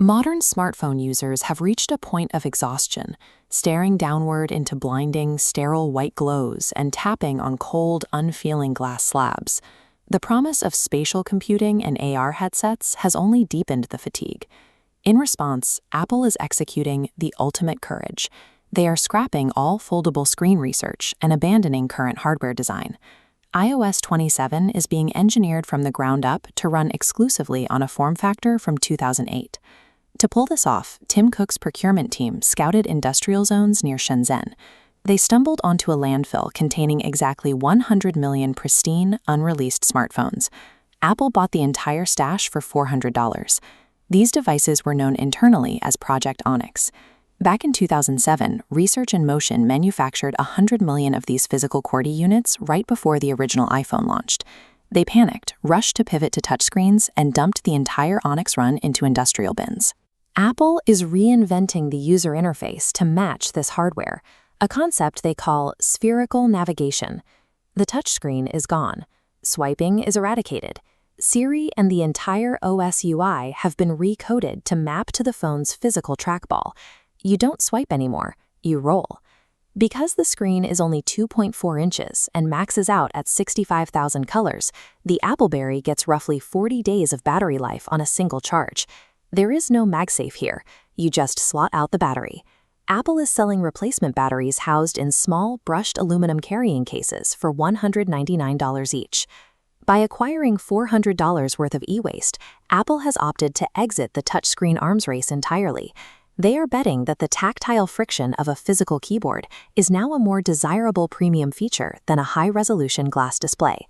Modern smartphone users have reached a point of exhaustion, staring downward into blinding, sterile white glows and tapping on cold, unfeeling glass slabs. The promise of spatial computing and AR headsets has only deepened the fatigue. In response, Apple is executing the ultimate courage. They are scrapping all foldable screen research and abandoning current hardware design. iOS 27 is being engineered from the ground up to run exclusively on a form factor from 2008. To pull this off, Tim Cook's procurement team scouted industrial zones near Shenzhen. They stumbled onto a landfill containing exactly 100 million pristine, unreleased smartphones. Apple bought the entire stash for $400. These devices were known internally as Project Onyx. Back in 2007, Research in Motion manufactured 100 million of these physical QWERTY units right before the original iPhone launched. They panicked, rushed to pivot to touchscreens, and dumped the entire Onyx run into industrial bins. Apple is reinventing the user interface to match this hardware, a concept they call spherical navigation. The touchscreen is gone. Swiping is eradicated. Siri and the entire OS UI have been recoded to map to the phone's physical trackball. You don't swipe anymore, you roll. Because the screen is only 2.4 inches and maxes out at 65,000 colors, the Appleberry gets roughly 40 days of battery life on a single charge. There is no MagSafe here. You just slot out the battery. Apple is selling replacement batteries housed in small, brushed aluminum carrying cases for $199 each. By acquiring $400 worth of e-waste, Apple has opted to exit the touchscreen arms race entirely. They are betting that the tactile friction of a physical keyboard is now a more desirable premium feature than a high-resolution glass display.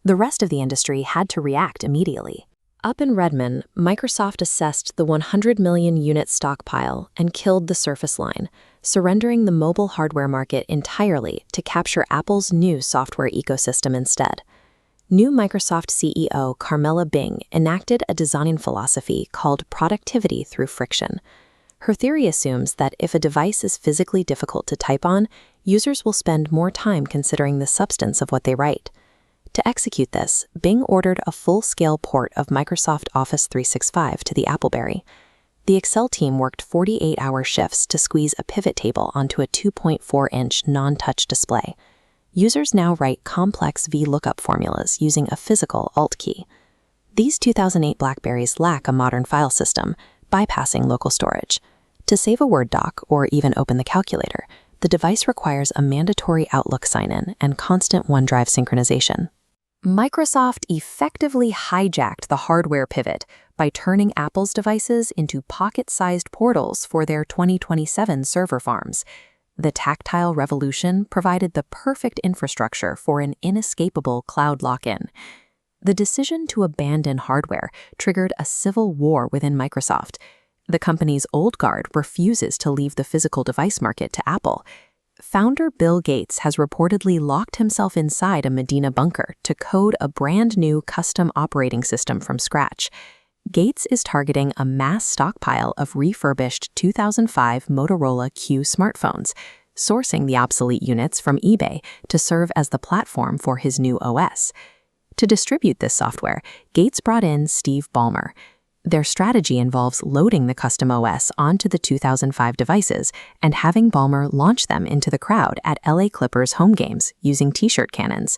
The rest of the industry had to react immediately. Up in Redmond, Microsoft assessed the 100 million unit stockpile and killed the Surface line, surrendering the mobile hardware market entirely to capture Apple's new software ecosystem instead. New Microsoft CEO Carmela Bing enacted a design philosophy called productivity through friction. Her theory assumes that if a device is physically difficult to type on, users will spend more time considering the substance of what they write. To execute this, Bing ordered a full-scale port of Microsoft Office 365 to the Appleberry. The Excel team worked 48-hour shifts to squeeze a pivot table onto a 2.4-inch non-touch display. Users now write complex VLOOKUP formulas using a physical Alt key. These 2008 Blackberries lack a modern file system, bypassing local storage. To save a Word doc or even open the calculator, the device requires a mandatory Outlook sign-in and constant OneDrive synchronization. Microsoft effectively hijacked the hardware pivot by turning Apple's devices into pocket-sized portals for their 2027 server farms. The Tactile revolution provided the perfect infrastructure for an inescapable cloud lock-in. The decision to abandon hardware triggered a civil war within Microsoft. The company's old guard refuses to leave the physical device market to Apple. Founder Bill Gates has reportedly locked himself inside a Medina bunker to code a brand new custom operating system from scratch. Gates is targeting a mass stockpile of refurbished 2005 Motorola Q smartphones, sourcing the obsolete units from eBay to serve as the platform for his new OS. To distribute this software, Gates brought in Steve Ballmer. Their strategy involves loading the custom OS onto the 2005 devices and having Ballmer launch them into the crowd at LA Clippers home games using t-shirt cannons.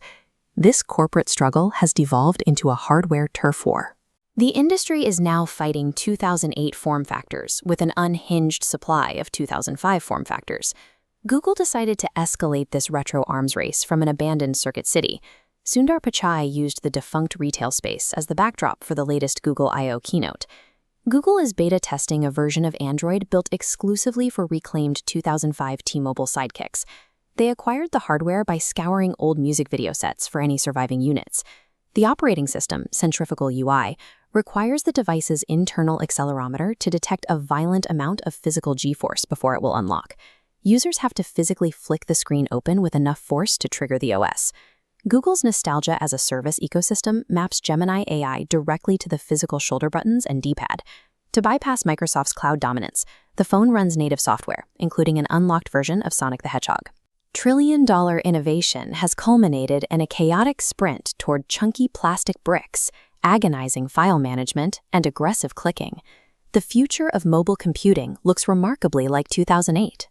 This corporate struggle has devolved into a hardware turf war. The industry is now fighting 2008 form factors with an unhinged supply of 2005 form factors. Google decided to escalate this retro arms race from an abandoned Circuit City. Sundar Pichai used the defunct retail space as the backdrop for the latest Google I/O keynote. Google is beta testing a version of Android built exclusively for reclaimed 2005 T-Mobile Sidekicks. They acquired the hardware by scouring old music video sets for any surviving units. The operating system, Centrifugal UI, requires the device's internal accelerometer to detect a violent amount of physical G-force before it will unlock. Users have to physically flick the screen open with enough force to trigger the OS. Google's Nostalgia as a Service ecosystem maps Gemini AI directly to the physical shoulder buttons and D-pad. To bypass Microsoft's cloud dominance, the phone runs native software, including an unlocked version of Sonic the Hedgehog. Trillion-dollar innovation has culminated in a chaotic sprint toward chunky plastic bricks, agonizing file management, and aggressive clicking. The future of mobile computing looks remarkably like 2008.